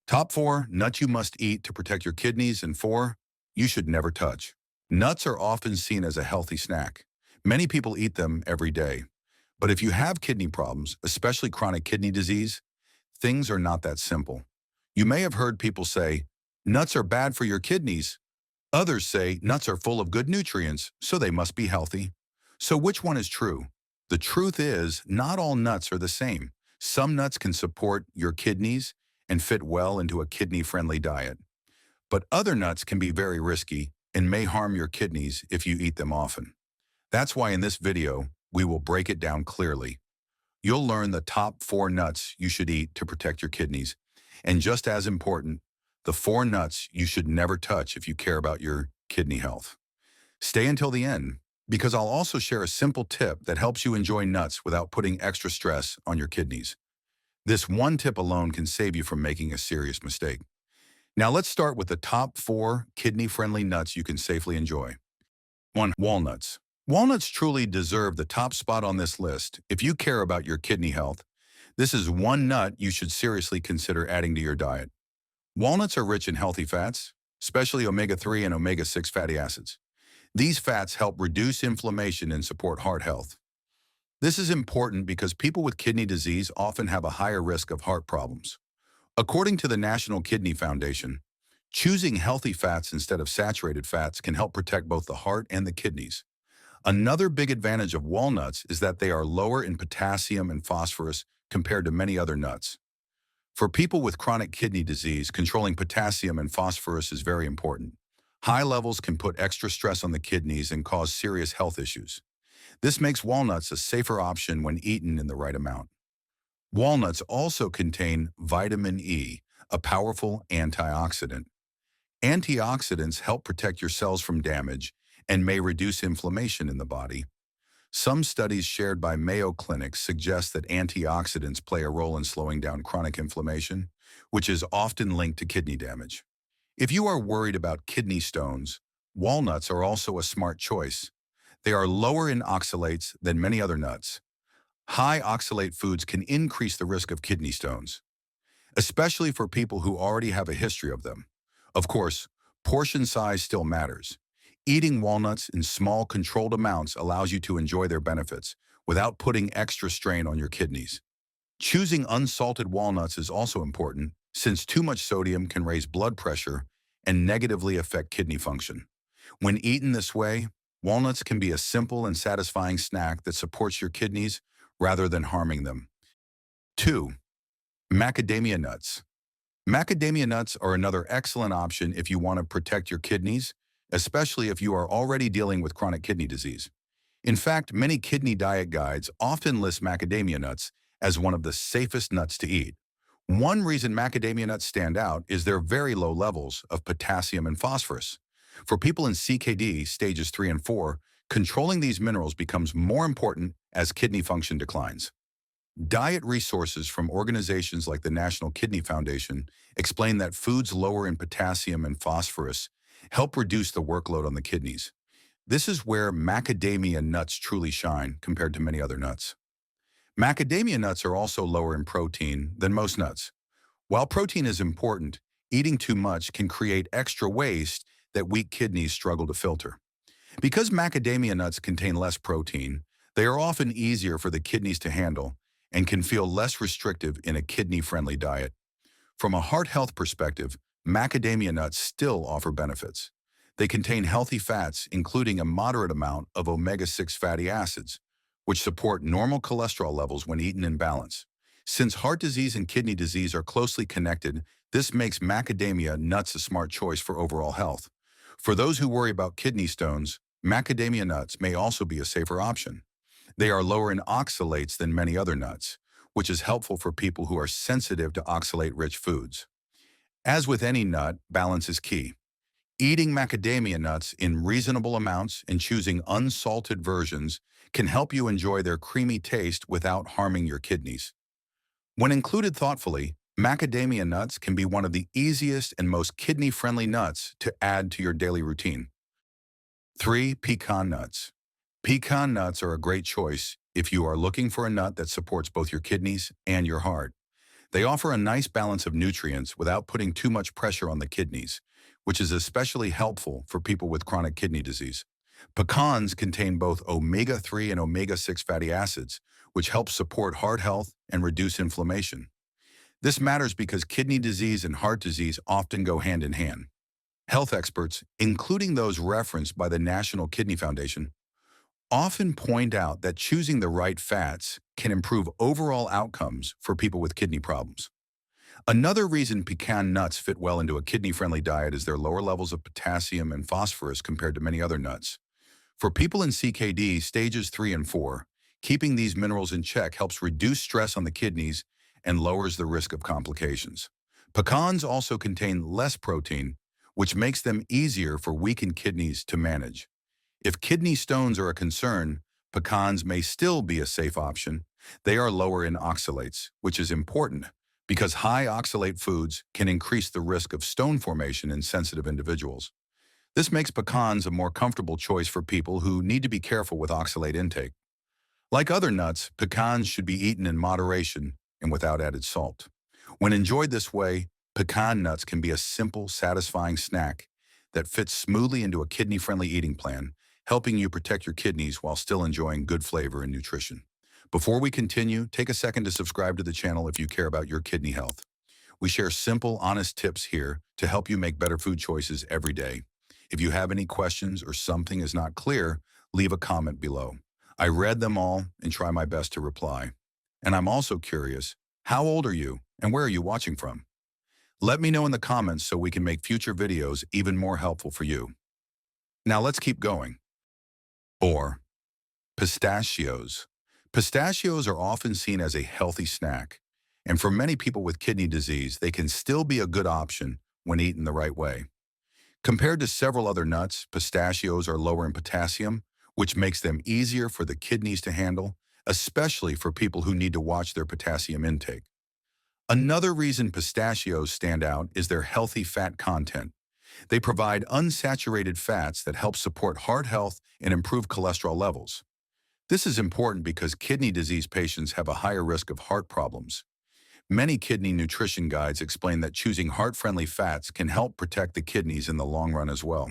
Top 4 nuts you must eat to protect your kidneys, and 4 you should never touch. Nuts are often seen as a healthy snack. Many people eat them every day. But if you have kidney problems, especially chronic kidney disease, things are not that simple. You may have heard people say, nuts are bad for your kidneys. Others say nuts are full of good nutrients, so they must be healthy. So which one is true? The truth is, not all nuts are the same. Some nuts can support your kidneys and fit well into a kidney-friendly diet. But other nuts can be very risky and may harm your kidneys if you eat them often. That's why in this video, we will break it down clearly. You'll learn the top 4 nuts you should eat to protect your kidneys. And just as important, the 4 nuts you should never touch if you care about your kidney health. Stay until the end, because I'll also share a simple tip that helps you enjoy nuts without putting extra stress on your kidneys. This one tip alone can save you from making a serious mistake. Now let's start with the top 4 kidney-friendly nuts you can safely enjoy. 1. Walnuts. Walnuts truly deserve the top spot on this list. If you care about your kidney health, this is one nut you should seriously consider adding to your diet. Walnuts are rich in healthy fats, especially omega-3 and omega-6 fatty acids. These fats help reduce inflammation and support heart health. This is important because people with kidney disease often have a higher risk of heart problems. According to the National Kidney Foundation, choosing healthy fats instead of saturated fats can help protect both the heart and the kidneys. Another big advantage of walnuts is that they are lower in potassium and phosphorus compared to many other nuts. For people with chronic kidney disease, controlling potassium and phosphorus is very important. High levels can put extra stress on the kidneys and cause serious health issues. This makes walnuts a safer option when eaten in the right amount. Walnuts also contain vitamin E, a powerful antioxidant. Antioxidants help protect your cells from damage and may reduce inflammation in the body. Some studies shared by Mayo Clinic suggest that antioxidants play a role in slowing down chronic inflammation, which is often linked to kidney damage. If you are worried about kidney stones, walnuts are also a smart choice. They are lower in oxalates than many other nuts. High oxalate foods can increase the risk of kidney stones, especially for people who already have a history of them. Of course, portion size still matters. Eating walnuts in small, controlled amounts allows you to enjoy their benefits without putting extra strain on your kidneys. Choosing unsalted walnuts is also important, since too much sodium can raise blood pressure and negatively affect kidney function. When eaten this way, walnuts can be a simple and satisfying snack that supports your kidneys rather than harming them. 2. Macadamia nuts. Macadamia nuts are another excellent option if you want to protect your kidneys, especially if you are already dealing with chronic kidney disease. In fact, many kidney diet guides often list macadamia nuts as one of the safest nuts to eat. One reason macadamia nuts stand out is their very low levels of potassium and phosphorus. For people in CKD stages 3 and 4, controlling these minerals becomes more important as kidney function declines. Diet resources from organizations like the National Kidney Foundation explain that foods lower in potassium and phosphorus help reduce the workload on the kidneys. This is where macadamia nuts truly shine compared to many other nuts. Macadamia nuts are also lower in protein than most nuts. While protein is important, eating too much can create extra waste that weak kidneys struggle to filter. Because macadamia nuts contain less protein, they are often easier for the kidneys to handle and can feel less restrictive in a kidney-friendly diet. From a heart health perspective, macadamia nuts still offer benefits. They contain healthy fats, including a moderate amount of omega-6 fatty acids, which support normal cholesterol levels when eaten in balance. Since heart disease and kidney disease are closely connected, this makes macadamia nuts a smart choice for overall health. For those who worry about kidney stones, macadamia nuts may also be a safer option. They are lower in oxalates than many other nuts, which is helpful for people who are sensitive to oxalate-rich foods. As with any nut, balance is key. Eating macadamia nuts in reasonable amounts and choosing unsalted versions can help you enjoy their creamy taste without harming your kidneys. When included thoughtfully, macadamia nuts can be one of the easiest and most kidney-friendly nuts to add to your daily routine. 3. Pecan nuts. Pecan nuts are a great choice if you are looking for a nut that supports both your kidneys and your heart. They offer a nice balance of nutrients without putting too much pressure on the kidneys, which is especially helpful for people with chronic kidney disease. Pecans contain both omega-3 and omega-6 fatty acids, which help support heart health and reduce inflammation. This matters because kidney disease and heart disease often go hand in hand. Health experts, including those referenced by the National Kidney Foundation, often point out that choosing the right fats can improve overall outcomes for people with kidney problems. Another reason pecan nuts fit well into a kidney-friendly diet is their lower levels of potassium and phosphorus compared to many other nuts. For people in CKD stages 3 and 4, keeping these minerals in check helps reduce stress on the kidneys and lowers the risk of complications. Pecans also contain less protein, which makes them easier for weakened kidneys to manage. If kidney stones are a concern, pecans may still be a safe option. They are lower in oxalates, which is important because high oxalate foods can increase the risk of stone formation in sensitive individuals. This makes pecans a more comfortable choice for people who need to be careful with oxalate intake. Like other nuts, pecans should be eaten in moderation and without added salt. When enjoyed this way, pecan nuts can be a simple, satisfying snack that fits smoothly into a kidney-friendly eating plan, helping you protect your kidneys while still enjoying good flavor and nutrition. Before we continue, take a second to subscribe to the channel if you care about your kidney health. We share simple, honest tips here to help you make better food choices every day. If you have any questions or something is not clear, leave a comment below. I read them all and try my best to reply. And I'm also curious, how old are you and where are you watching from? Let me know in the comments so we can make future videos even more helpful for you. Now let's keep going. 4. Pistachios. Pistachios are often seen as a healthy snack, and for many people with kidney disease, they can still be a good option when eaten the right way. Compared to several other nuts, pistachios are lower in potassium, which makes them easier for the kidneys to handle, especially for people who need to watch their potassium intake. Another reason pistachios stand out is their healthy fat content. They provide unsaturated fats that help support heart health and improve cholesterol levels. This is important because kidney disease patients have a higher risk of heart problems. Many kidney nutrition guides explain that choosing heart-friendly fats can help protect the kidneys in the long run as well.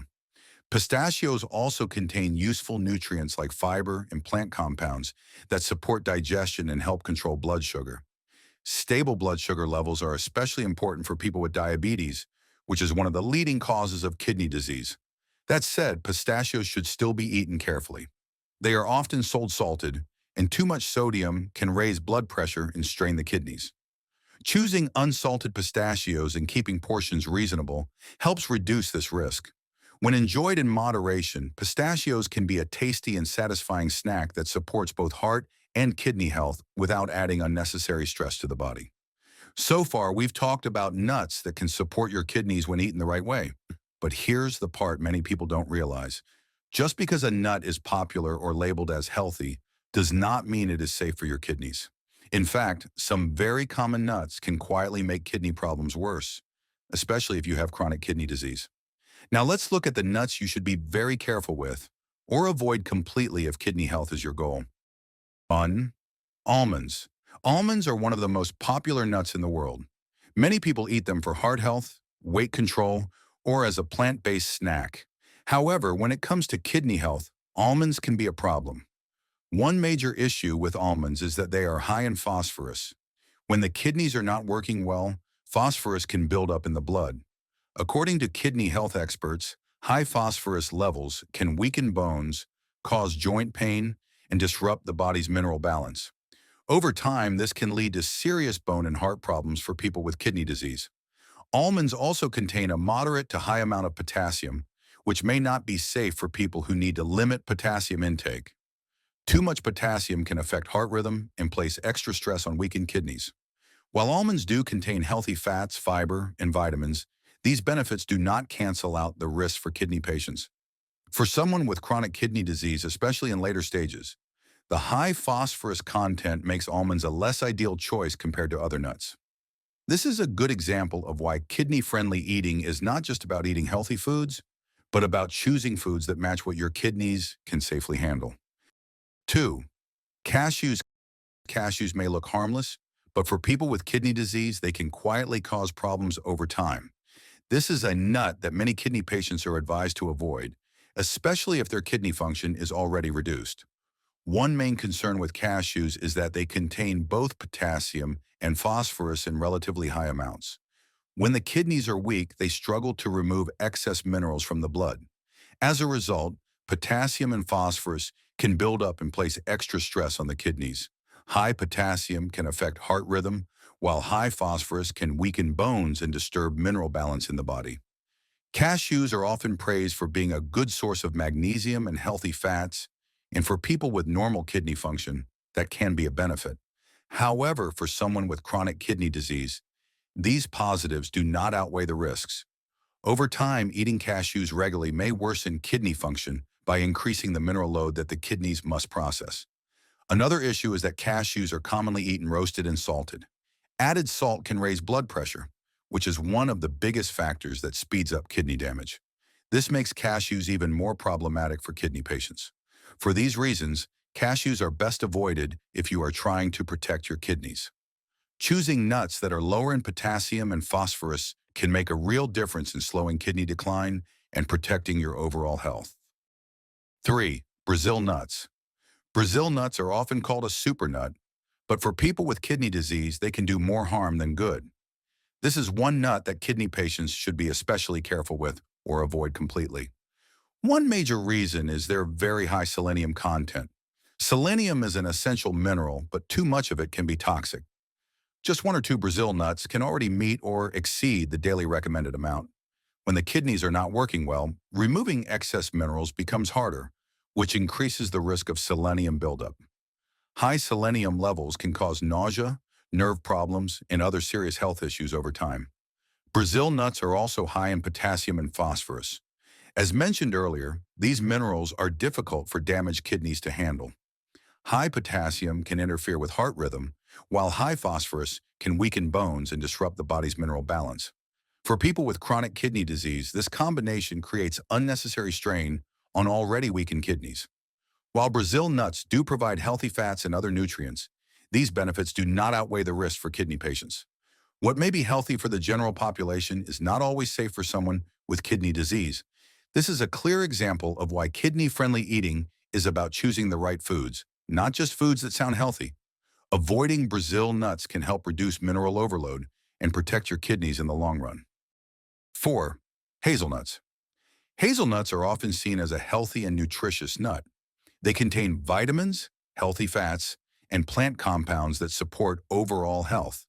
Pistachios also contain useful nutrients like fiber and plant compounds that support digestion and help control blood sugar. Stable blood sugar levels are especially important for people with diabetes, which is one of the leading causes of kidney disease. That said, pistachios should still be eaten carefully. They are often sold salted, and too much sodium can raise blood pressure and strain the kidneys. Choosing unsalted pistachios and keeping portions reasonable helps reduce this risk. When enjoyed in moderation, pistachios can be a tasty and satisfying snack that supports both heart and kidney health without adding unnecessary stress to the body. So far, we've talked about nuts that can support your kidneys when eaten the right way. But here's the part many people don't realize. Just because a nut is popular or labeled as healthy does not mean it is safe for your kidneys. In fact, some very common nuts can quietly make kidney problems worse, especially if you have chronic kidney disease. Now let's look at the nuts you should be very careful with or avoid completely if kidney health is your goal. 1. Almonds. Almonds are one of the most popular nuts in the world. Many people eat them for heart health, weight control, or as a plant-based snack. However, when it comes to kidney health, almonds can be a problem. One major issue with almonds is that they are high in phosphorus. When the kidneys are not working well, phosphorus can build up in the blood. According to kidney health experts, high phosphorus levels can weaken bones, cause joint pain, and disrupt the body's mineral balance. Over time, this can lead to serious bone and heart problems for people with kidney disease. Almonds also contain a moderate to high amount of potassium, which may not be safe for people who need to limit potassium intake. Too much potassium can affect heart rhythm and place extra stress on weakened kidneys. While almonds do contain healthy fats, fiber, and vitamins, these benefits do not cancel out the risk for kidney patients. For someone with chronic kidney disease, especially in later stages, the high phosphorus content makes almonds a less ideal choice compared to other nuts. This is a good example of why kidney-friendly eating is not just about eating healthy foods, but about choosing foods that match what your kidneys can safely handle. 2. Cashews. Cashews may look harmless, But for people with kidney disease, they can quietly cause problems over time. This is a nut that many kidney patients are advised to avoid, especially if their kidney function is already reduced. One main concern with cashews is that they contain both potassium and phosphorus in relatively high amounts. When the kidneys are weak, they struggle to remove excess minerals from the blood. As a result, potassium and phosphorus can build up and place extra stress on the kidneys. High potassium can affect heart rhythm, while high phosphorus can weaken bones and disturb mineral balance in the body. Cashews are often praised for being a good source of magnesium and healthy fats, and for people with normal kidney function, that can be a benefit. However, for someone with chronic kidney disease, these positives do not outweigh the risks. Over time, eating cashews regularly may worsen kidney function by increasing the mineral load that the kidneys must process. Another issue is that cashews are commonly eaten roasted and salted. Added salt can raise blood pressure, which is one of the biggest factors that speeds up kidney damage. This makes cashews even more problematic for kidney patients. For these reasons, cashews are best avoided if you are trying to protect your kidneys. Choosing nuts that are lower in potassium and phosphorus can make a real difference in slowing kidney decline and protecting your overall health. 3. Brazil nuts. Brazil nuts are often called a super nut, but for people with kidney disease, they can do more harm than good. This is one nut that kidney patients should be especially careful with or avoid completely. One major reason is their very high selenium content. Selenium is an essential mineral, but too much of it can be toxic. Just one or two Brazil nuts can already meet or exceed the daily recommended amount. When the kidneys are not working well, removing excess minerals becomes harder, which increases the risk of selenium buildup. High selenium levels can cause nausea, nerve problems, and other serious health issues over time. Brazil nuts are also high in potassium and phosphorus. As mentioned earlier, these minerals are difficult for damaged kidneys to handle. High potassium can interfere with heart rhythm, while high phosphorus can weaken bones and disrupt the body's mineral balance. For people with chronic kidney disease, this combination creates unnecessary strain on already weakened kidneys. While Brazil nuts do provide healthy fats and other nutrients, these benefits do not outweigh the risk for kidney patients. What may be healthy for the general population is not always safe for someone with kidney disease. This is a clear example of why kidney-friendly eating is about choosing the right foods, not just foods that sound healthy. Avoiding Brazil nuts can help reduce mineral overload and protect your kidneys in the long run. 4. Hazelnuts. Hazelnuts are often seen as a healthy and nutritious nut. They contain vitamins, healthy fats, and plant compounds that support overall health.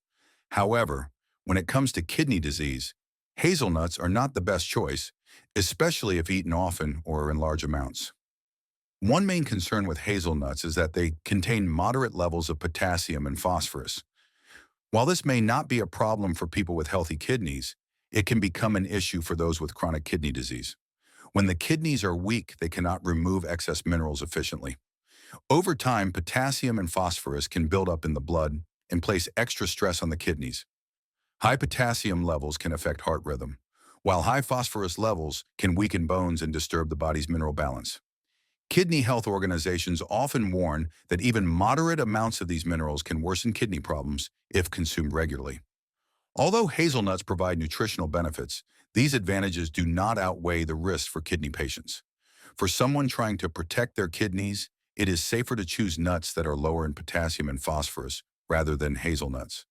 However, when it comes to kidney disease, hazelnuts are not the best choice, especially if eaten often or in large amounts. One main concern with hazelnuts is that they contain moderate levels of potassium and phosphorus. While this may not be a problem for people with healthy kidneys, it can become an issue for those with chronic kidney disease. When the kidneys are weak, they cannot remove excess minerals efficiently. Over time, potassium and phosphorus can build up in the blood and place extra stress on the kidneys. High potassium levels can affect heart rhythm, while high phosphorus levels can weaken bones and disturb the body's mineral balance. Kidney health organizations often warn that even moderate amounts of these minerals can worsen kidney problems if consumed regularly. Although hazelnuts provide nutritional benefits, these advantages do not outweigh the risks for kidney patients. For someone trying to protect their kidneys, it is safer to choose nuts that are lower in potassium and phosphorus rather than hazelnuts.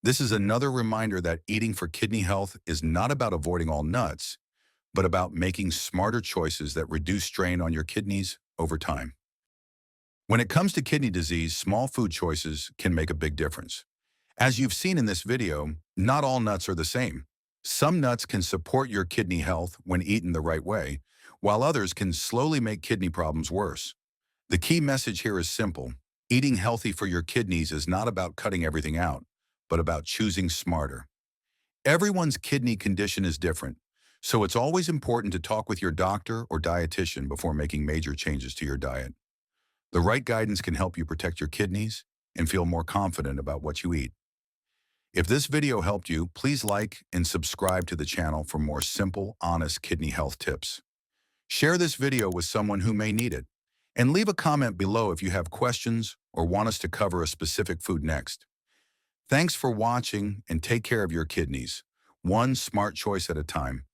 This is another reminder that eating for kidney health is not about avoiding all nuts, but about making smarter choices that reduce strain on your kidneys over time. When it comes to kidney disease, small food choices can make a big difference. As you've seen in this video, not all nuts are the same. Some nuts can support your kidney health when eaten the right way, while others can slowly make kidney problems worse. The key message here is simple. Eating healthy for your kidneys is not about cutting everything out, but about choosing smarter. Everyone's kidney condition is different, so it's always important to talk with your doctor or dietitian before making major changes to your diet. The right guidance can help you protect your kidneys and feel more confident about what you eat. If this video helped you, please like and subscribe to the channel for more simple, honest kidney health tips. Share this video with someone who may need it, and leave a comment below if you have questions or want us to cover a specific food next. Thanks for watching and take care of your kidneys, one smart choice at a time.